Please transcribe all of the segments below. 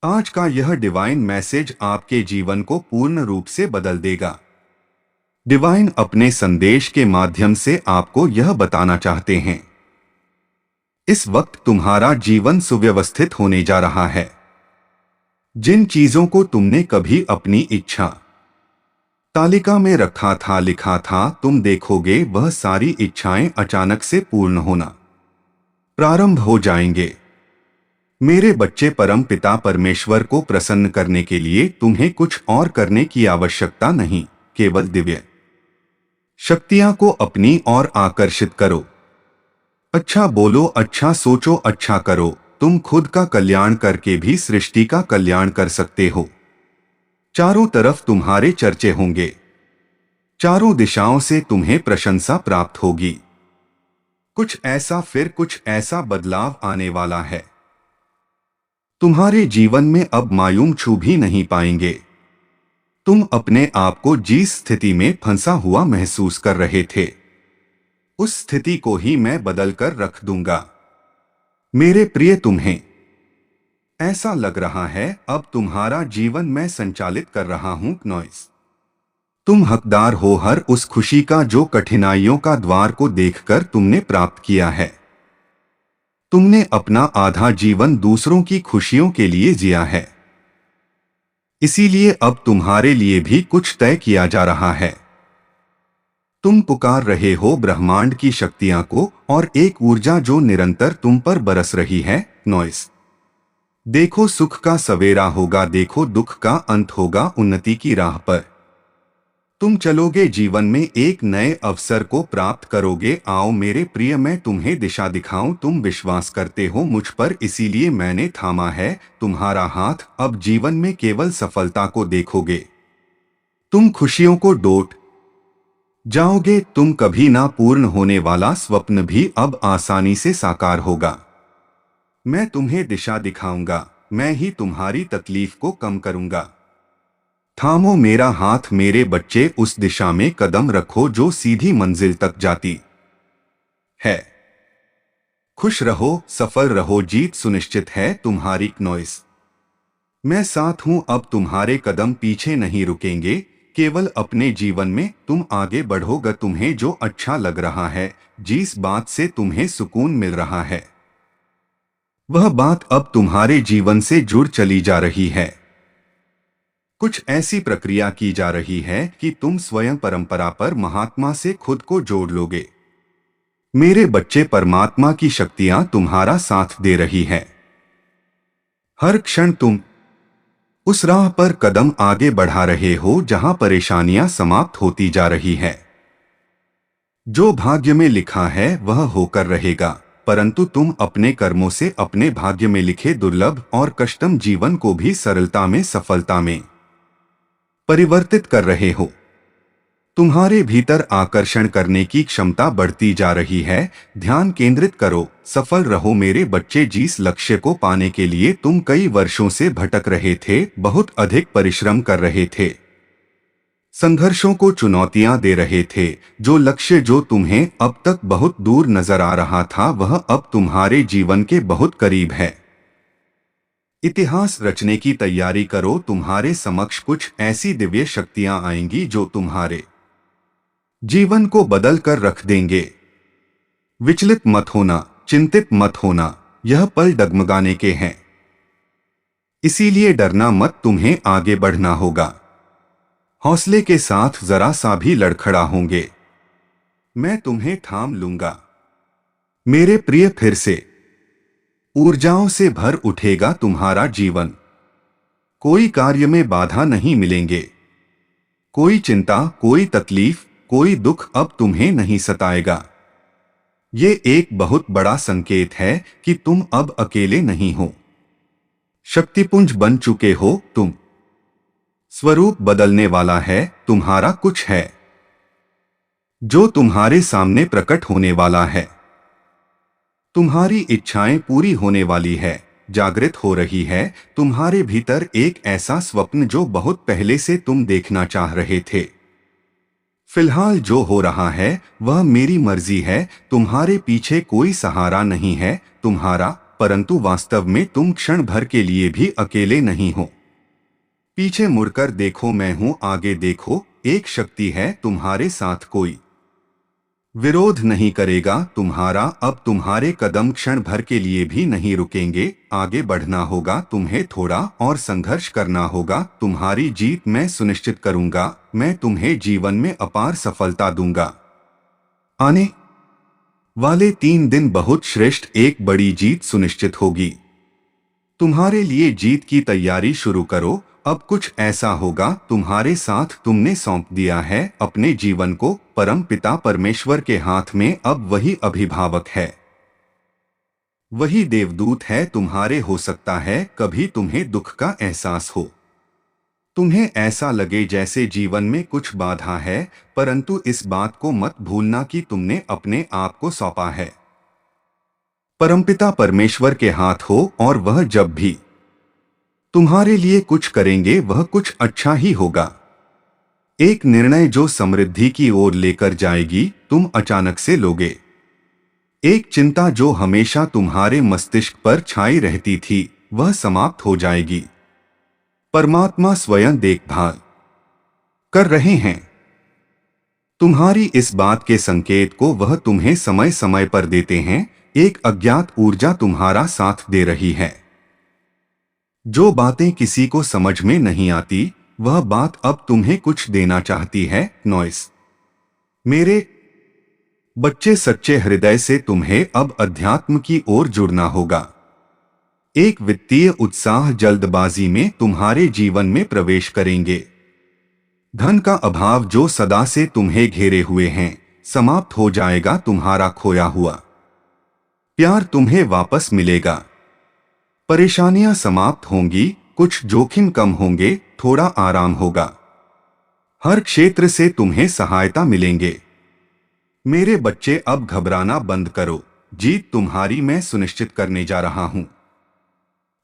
आज का यह डिवाइन मैसेज आपके जीवन को पूर्ण रूप से बदल देगा। डिवाइन अपने संदेश के माध्यम से आपको यह बताना चाहते हैं, इस वक्त तुम्हारा जीवन सुव्यवस्थित होने जा रहा है। जिन चीजों को तुमने कभी अपनी इच्छा तालिका में रखा था, लिखा था, तुम देखोगे वह सारी इच्छाएं अचानक से पूर्ण होना प्रारंभ हो जाएंगे। मेरे बच्चे, परम पिता परमेश्वर को प्रसन्न करने के लिए तुम्हें कुछ और करने की आवश्यकता नहीं, केवल दिव्य शक्तियां को अपनी ओर आकर्षित करो। अच्छा बोलो, अच्छा सोचो, अच्छा करो। तुम खुद का कल्याण करके भी सृष्टि का कल्याण कर सकते हो। चारों तरफ तुम्हारे चर्चे होंगे, चारों दिशाओं से तुम्हें प्रशंसा प्राप्त होगी। कुछ ऐसा, फिर कुछ ऐसा बदलाव आने वाला है। तुम्हारे जीवन में अब मायूम छू भी नहीं पाएंगे। तुम अपने आप को जिस स्थिति में फंसा हुआ महसूस कर रहे थे, उस स्थिति को ही मैं बदल कर रख दूंगा। मेरे प्रिय, तुम्हें ऐसा लग रहा है अब तुम्हारा जीवन मैं संचालित कर रहा हूं। नॉइस, तुम हकदार हो हर उस खुशी का जो कठिनाइयों का द्वार को देखकर तुमने प्राप्त किया है। तुमने अपना आधा जीवन दूसरों की खुशियों के लिए जिया है, इसीलिए अब तुम्हारे लिए भी कुछ तय किया जा रहा है। तुम पुकार रहे हो ब्रह्मांड की शक्तियां को और एक ऊर्जा जो निरंतर तुम पर बरस रही है। नॉइस, देखो सुख का सवेरा होगा, देखो दुख का अंत होगा। उन्नति की राह पर तुम चलोगे, जीवन में एक नए अवसर को प्राप्त करोगे। आओ मेरे प्रिय, मैं तुम्हें दिशा दिखाऊं। तुम विश्वास करते हो मुझ पर, इसीलिए मैंने थामा है तुम्हारा हाथ। अब जीवन में केवल सफलता को देखोगे, तुम खुशियों को डोट जाओगे। तुम कभी ना पूर्ण होने वाला स्वप्न भी अब आसानी से साकार होगा। मैं तुम्हें दिशा दिखाऊंगा, मैं ही तुम्हारी तकलीफ को कम करूंगा। थामो मेरा हाथ मेरे बच्चे, उस दिशा में कदम रखो जो सीधी मंजिल तक जाती है। खुश रहो, सफल रहो, जीत सुनिश्चित है तुम्हारी। नॉइस, मैं साथ हूं, अब तुम्हारे कदम पीछे नहीं रुकेंगे। केवल अपने जीवन में तुम आगे बढ़ोगे। तुम्हें जो अच्छा लग रहा है, जिस बात से तुम्हें सुकून मिल रहा है, वह बात अब तुम्हारे जीवन से जुड़ चली जा रही है। कुछ ऐसी प्रक्रिया की जा रही है कि तुम स्वयं परंपरा पर महात्मा से खुद को जोड़ लोगे। मेरे बच्चे, परमात्मा की शक्तियां तुम्हारा साथ दे रही है। हर क्षण तुम उस राह पर कदम आगे बढ़ा रहे हो जहां परेशानियां समाप्त होती जा रही है। जो भाग्य में लिखा है वह होकर रहेगा, परंतु तुम अपने कर्मों से अपने भाग्य में लिखे दुर्लभ और कष्टम जीवन को भी सरलता में, सफलता में परिवर्तित कर रहे हो। तुम्हारे भीतर आकर्षण करने की क्षमता बढ़ती जा रही है। ध्यान केंद्रित करो, सफल रहो मेरे बच्चे। जिस लक्ष्य को पाने के लिए तुम कई वर्षों से भटक रहे थे, बहुत अधिक परिश्रम कर रहे थे, संघर्षों को चुनौतियां दे रहे थे, जो लक्ष्य जो तुम्हें अब तक बहुत दूर नजर आ रहा था, वह अब तुम्हारे जीवन के बहुत करीब है। इतिहास रचने की तैयारी करो। तुम्हारे समक्ष कुछ ऐसी दिव्य शक्तियां आएंगी जो तुम्हारे जीवन को बदल कर रख देंगे। विचलित मत होना, चिंतित मत होना, यह पल डगमगाने के हैं, इसीलिए डरना मत। तुम्हें आगे बढ़ना होगा, हौसले के साथ जरा सा भी लड़खड़ा होंगे, मैं तुम्हें थाम लूंगा। मेरे प्रिय, फिर से ऊर्जाओं से भर उठेगा तुम्हारा जीवन। कोई कार्य में बाधा नहीं मिलेंगे, कोई चिंता, कोई तकलीफ, कोई दुख अब तुम्हें नहीं सताएगा। ये एक बहुत बड़ा संकेत है कि तुम अब अकेले नहीं हो, शक्तिपुंज बन चुके हो तुम। स्वरूप बदलने वाला है तुम्हारा, कुछ है जो तुम्हारे सामने प्रकट होने वाला है। तुम्हारी इच्छाएं पूरी होने वाली है, जागृत हो रही है तुम्हारे भीतर एक ऐसा स्वप्न जो बहुत पहले से तुम देखना चाह रहे थे। फिलहाल जो हो रहा है वह मेरी मर्जी है, तुम्हारे पीछे कोई सहारा नहीं है। तुम्हारा परंतु वास्तव में तुम क्षण भर के लिए भी अकेले नहीं हो। पीछे मुड़कर देखो, मैं हूं, आगे देखो, एक शक्ति है तुम्हारे साथ, कोई विरोध नहीं करेगा तुम्हारा। अब तुम्हारे कदम क्षण भर के लिए भी नहीं रुकेंगे, आगे बढ़ना होगा तुम्हें, थोड़ा और संघर्ष करना होगा। तुम्हारी जीत मैं सुनिश्चित करूंगा, मैं तुम्हें जीवन में अपार सफलता दूंगा। आने वाले 3 दिन बहुत श्रेष्ठ, एक बड़ी जीत सुनिश्चित होगी। तुम्हारे लिए जीत की तैयारी शुरू करो। अब कुछ ऐसा होगा तुम्हारे साथ, तुमने सौंप दिया है अपने जीवन को परम पिता परमेश्वर के हाथ में। अब वही अभिभावक है, वही देवदूत है तुम्हारे। हो सकता है कभी तुम्हें दुख का एहसास हो, तुम्हें ऐसा लगे जैसे जीवन में कुछ बाधा है, परंतु इस बात को मत भूलना कि तुमने अपने आप को सौंपा है परमपिता परमेश्वर के हाथ हो, और वह जब भी तुम्हारे लिए कुछ करेंगे वह कुछ अच्छा ही होगा। एक निर्णय जो समृद्धि की ओर लेकर जाएगी, तुम अचानक से लोगे। एक चिंता जो हमेशा तुम्हारे मस्तिष्क पर छाई रहती थी, वह समाप्त हो जाएगी। परमात्मा स्वयं देखभाल कर रहे हैं तुम्हारी। इस बात के संकेत को वह तुम्हें समय समय पर देते हैं। एक अज्ञात ऊर्जा तुम्हारा साथ दे रही है। जो बातें किसी को समझ में नहीं आती, वह बात अब तुम्हें कुछ देना चाहती है। नॉइस मेरे बच्चे, सच्चे हृदय से तुम्हें अब अध्यात्म की ओर जुड़ना होगा। एक वित्तीय उत्साह जल्दबाजी में तुम्हारे जीवन में प्रवेश करेंगे। धन का अभाव जो सदा से तुम्हें घेरे हुए हैं, समाप्त हो जाएगा। तुम्हारा खोया हुआ प्यार तुम्हें वापस मिलेगा। परेशानियां समाप्त होंगी, कुछ जोखिम कम होंगे, थोड़ा आराम होगा। हर क्षेत्र से तुम्हें सहायता मिलेंगे। मेरे बच्चे, अब घबराना बंद करो। जीत तुम्हारी मैं सुनिश्चित करने जा रहा हूं।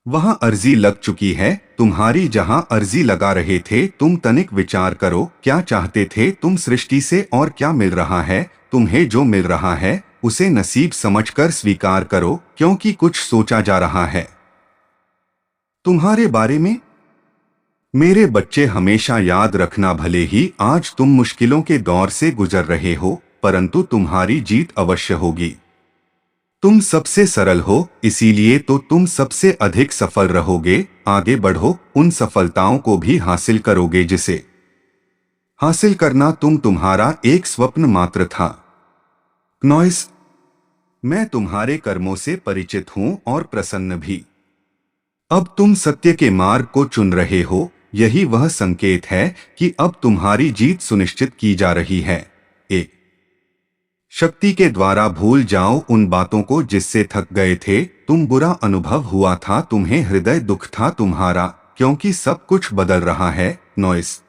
वहां अर्जी लग चुकी है तुम्हारी, जहां अर्जी लगा रहे थे। तुम तनिक विचार करो, क्या चाहते थे तुम सृष्टि से, और क्या मिल रहा है तुम्हें। जो मिल रहा है उसे नसीब समझकर स्वीकार करो, क्योंकि कुछ सोचा जा रहा है तुम्हारे बारे में। मेरे बच्चे, हमेशा याद रखना, भले ही आज तुम मुश्किलों के दौर से गुजर रहे हो, परंतु तुम्हारी जीत अवश्य होगी। तुम सबसे सरल हो, इसीलिए तो तुम सबसे अधिक सफल रहोगे। आगे बढ़ो, उन सफलताओं को भी हासिल करोगे जिसे हासिल करना तुम्हारा एक स्वप्न मात्र था। नॉइस, मैं तुम्हारे कर्मों से परिचित हूं और प्रसन्न भी। अब तुम सत्य के मार्ग को चुन रहे हो, यही वह संकेत है कि अब तुम्हारी जीत सुनिश्चित की जा रही है। एक शक्ति के द्वारा भूल जाओ उन बातों को जिससे थक गए थे तुम। बुरा अनुभव हुआ था तुम्हें, हृदय दुख था तुम्हारा, क्योंकि सब कुछ बदल रहा है। नॉइस,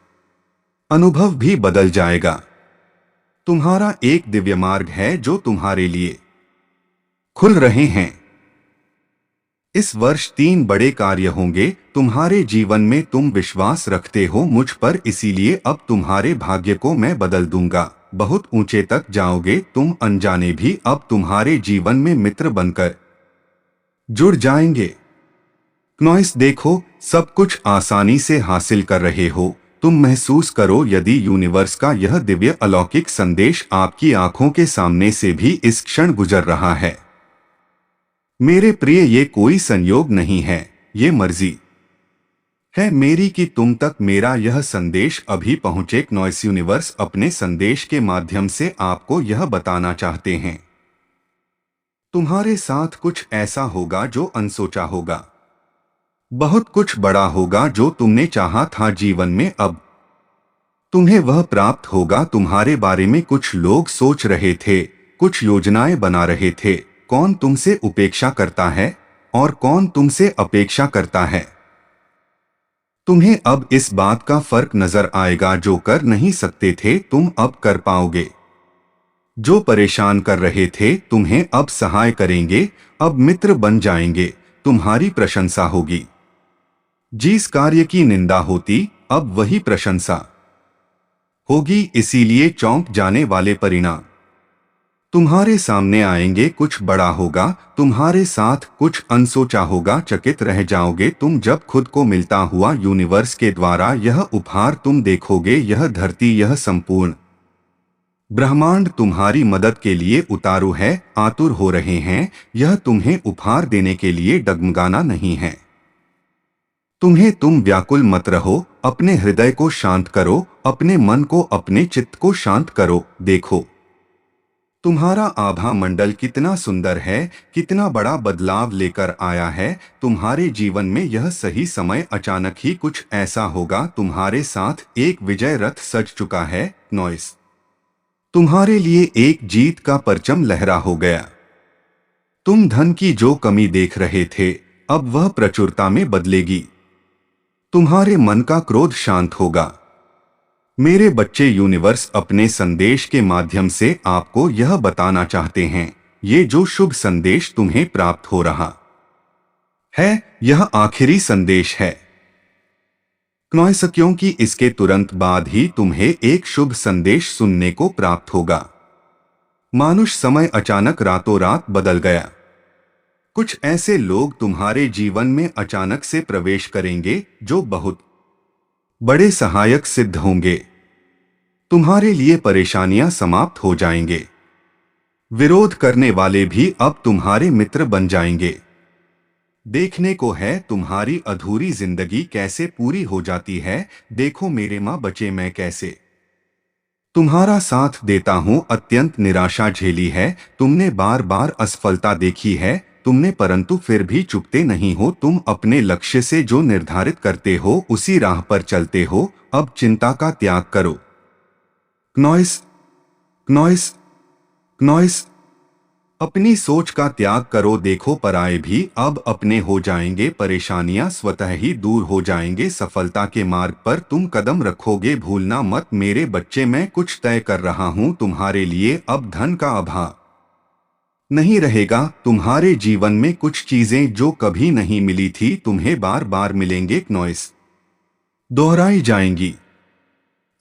अनुभव भी बदल जाएगा। तुम्हारा एक दिव्य मार्ग है जो तुम्हारे लिए खुल रहे हैं। इस वर्ष 3 बड़े कार्य होंगे तुम्हारे जीवन में। तुम विश्वास रखते हो मुझ पर, इसीलिए अब तुम्हारे भाग्य को मैं बदल दूंगा। बहुत ऊंचे तक जाओगे तुम, अनजाने भी अब तुम्हारे जीवन में मित्र बनकर जुड़ जाएंगे। नॉइस, देखो, सब कुछ आसानी से हासिल कर रहे हो। तुम महसूस करो यदि यूनिवर्स का यह दिव्य अलौकिक संदेश आपकी आंखों के सामने से भी इस क्षण गुजर रहा है। मेरे प्रिय, ये कोई संयोग नहीं है, ये मर्जी है मेरी कि तुम तक मेरा यह संदेश अभी पहुंचे। नॉइस यूनिवर्स अपने संदेश के माध्यम से आपको यह बताना चाहते हैं, तुम्हारे साथ कुछ ऐसा होगा जो अनसोचा होगा। बहुत कुछ बड़ा होगा जो तुमने चाहा था जीवन में, अब तुम्हें वह प्राप्त होगा। तुम्हारे बारे में कुछ लोग सोच रहे थे, कुछ योजनाएं बना रहे थे। कौन तुमसे उपेक्षा करता है और कौन तुमसे अपेक्षा करता है, तुम्हें अब इस बात का फर्क नजर आएगा। जो कर नहीं सकते थे तुम अब कर पाओगे। जो परेशान कर रहे थे तुम्हें अब सहाय करेंगे, अब मित्र बन जाएंगे। तुम्हारी प्रशंसा होगी। जिस कार्य की निंदा होती, अब वही प्रशंसा होगी। इसीलिए चौंक जाने वाले परिणाम तुम्हारे सामने आएंगे, कुछ बड़ा होगा, तुम्हारे साथ कुछ अनसोचा होगा, चकित रह जाओगे तुम जब खुद को मिलता हुआ यूनिवर्स के द्वारा। यह उपहार तुम देखोगे, यह धरती, यह संपूर्ण ब्रह्मांड तुम्हारी मदद के लिए उतारू है, आतुर हो रहे हैं। यह तुम्हें उपहार देने के लिए डगमगाना नहीं है। तुम व्याकुल मत रहो, अपने हृदय को शांत करो, अपने मन को, अपने चित्त को शांत करो। देखो तुम्हारा आभा मंडल कितना सुंदर है, कितना बड़ा बदलाव लेकर आया है तुम्हारे जीवन में। यह सही समय अचानक ही कुछ ऐसा होगा, तुम्हारे साथ एक विजय रथ सज चुका है। नॉइस तुम्हारे लिए एक जीत का परचम लहरा हो गया। तुम धन की जो कमी देख रहे थे, अब वह प्रचुरता में बदलेगी। तुम्हारे मन का क्रोध शांत होगा। मेरे बच्चे, यूनिवर्स अपने संदेश के माध्यम से आपको यह बताना चाहते हैं, ये जो शुभ संदेश तुम्हें प्राप्त हो रहा है, यह आखिरी संदेश है। क्योंकि इसके तुरंत बाद ही तुम्हें एक शुभ संदेश सुनने को प्राप्त होगा। मानुष समय अचानक रातों रात बदल गया। कुछ ऐसे लोग तुम्हारे जीवन में अचानक से प्रवेश करेंगे जो बहुत बड़े सहायक सिद्ध होंगे। तुम्हारे लिए परेशानियां समाप्त हो जाएंगे। विरोध करने वाले भी अब तुम्हारे मित्र बन जाएंगे। देखने को है तुम्हारी अधूरी जिंदगी कैसे पूरी हो जाती है। देखो मेरे माँ बच्चे, मैं कैसे तुम्हारा साथ देता हूँ। अत्यंत निराशा झेली है तुमने, बार बार असफलता देखी है तुमने, परंतु फिर भी चुकते नहीं हो। तुम अपने लक्ष्य से जो निर्धारित करते हो उसी राह पर चलते हो। अब चिंता का त्याग करो। नॉइस नॉइस नॉइस अपनी सोच का त्याग करो। देखो पराये भी अब अपने हो जाएंगे। परेशानियां स्वतः ही दूर हो जाएंगे। सफलता के मार्ग पर तुम कदम रखोगे। भूलना मत मेरे बच्चे, मैं कुछ तय कर रहा हूं तुम्हारे लिए। अब धन का अभाव नहीं रहेगा। तुम्हारे जीवन में कुछ चीजें जो कभी नहीं मिली थी तुम्हें बार बार मिलेंगे। नॉइस दोहराई जाएंगी।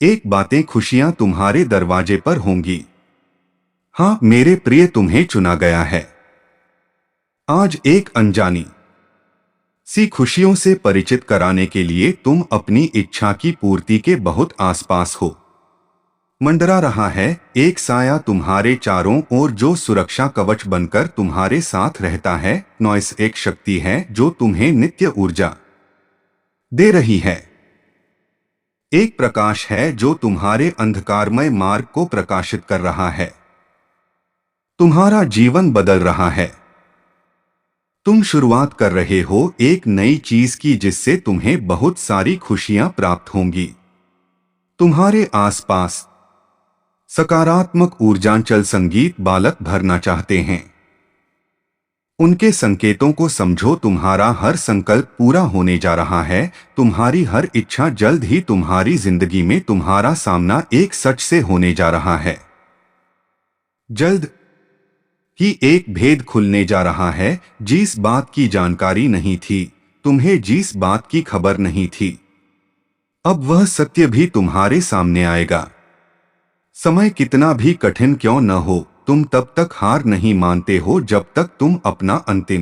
एक बातें, खुशियां तुम्हारे दरवाजे पर होंगी। हाँ मेरे प्रिय, तुम्हें चुना गया है। आज एक अनजानी सी खुशियों से परिचित कराने के लिए तुम अपनी इच्छा की पूर्ति के बहुत आसपास हो। मंडरा रहा है एक साया तुम्हारे चारों ओर जो सुरक्षा कवच बनकर तुम्हारे साथ रहता है। नॉइस एक शक्ति है जो तुम्हें नित्य ऊर्जा दे रही है। एक प्रकाश है जो तुम्हारे अंधकारमय मार्ग को प्रकाशित कर रहा है। तुम्हारा जीवन बदल रहा है। तुम शुरुआत कर रहे हो एक नई चीज की जिससे तुम्हें बहुत सारी खुशियां प्राप्त होंगी। तुम्हारे आसपास सकारात्मक ऊर्जांचल संगीत बालक भरना चाहते हैं। उनके संकेतों को समझो। तुम्हारा हर संकल्प पूरा होने जा रहा है। तुम्हारी हर इच्छा जल्द ही तुम्हारी जिंदगी में तुम्हारा सामना एक सच से होने जा रहा है। जल्द ही एक भेद खुलने जा रहा है। जिस बात की जानकारी नहीं थी तुम्हें, जिस बात की खबर नहीं थी, अब वह सत्य भी तुम्हारे सामने आएगा। समय कितना भी कठिन क्यों न हो, तुम तब तक हार नहीं मानते हो जब तक तुम अपना अंतिम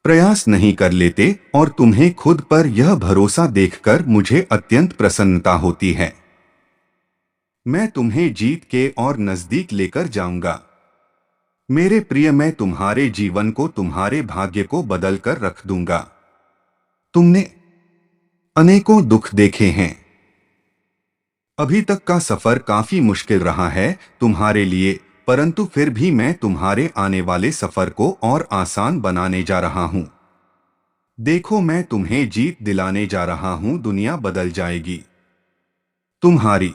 प्रयास नहीं कर लेते। और तुम्हें खुद पर यह भरोसा देखकर मुझे अत्यंत प्रसन्नता होती है। मैं तुम्हें जीत के और नजदीक लेकर जाऊंगा। मेरे प्रिय, मैं तुम्हारे जीवन को, तुम्हारे भाग्य को बदल कर रख दूंगा। तुमने अनेकों दुख देखे हैं। अभी तक का सफर काफी मुश्किल रहा है तुम्हारे लिए, परंतु फिर भी मैं तुम्हारे आने वाले सफर को और आसान बनाने जा रहा हूं। देखो मैं तुम्हें जीत दिलाने जा रहा हूं। दुनिया बदल जाएगी। तुम्हारी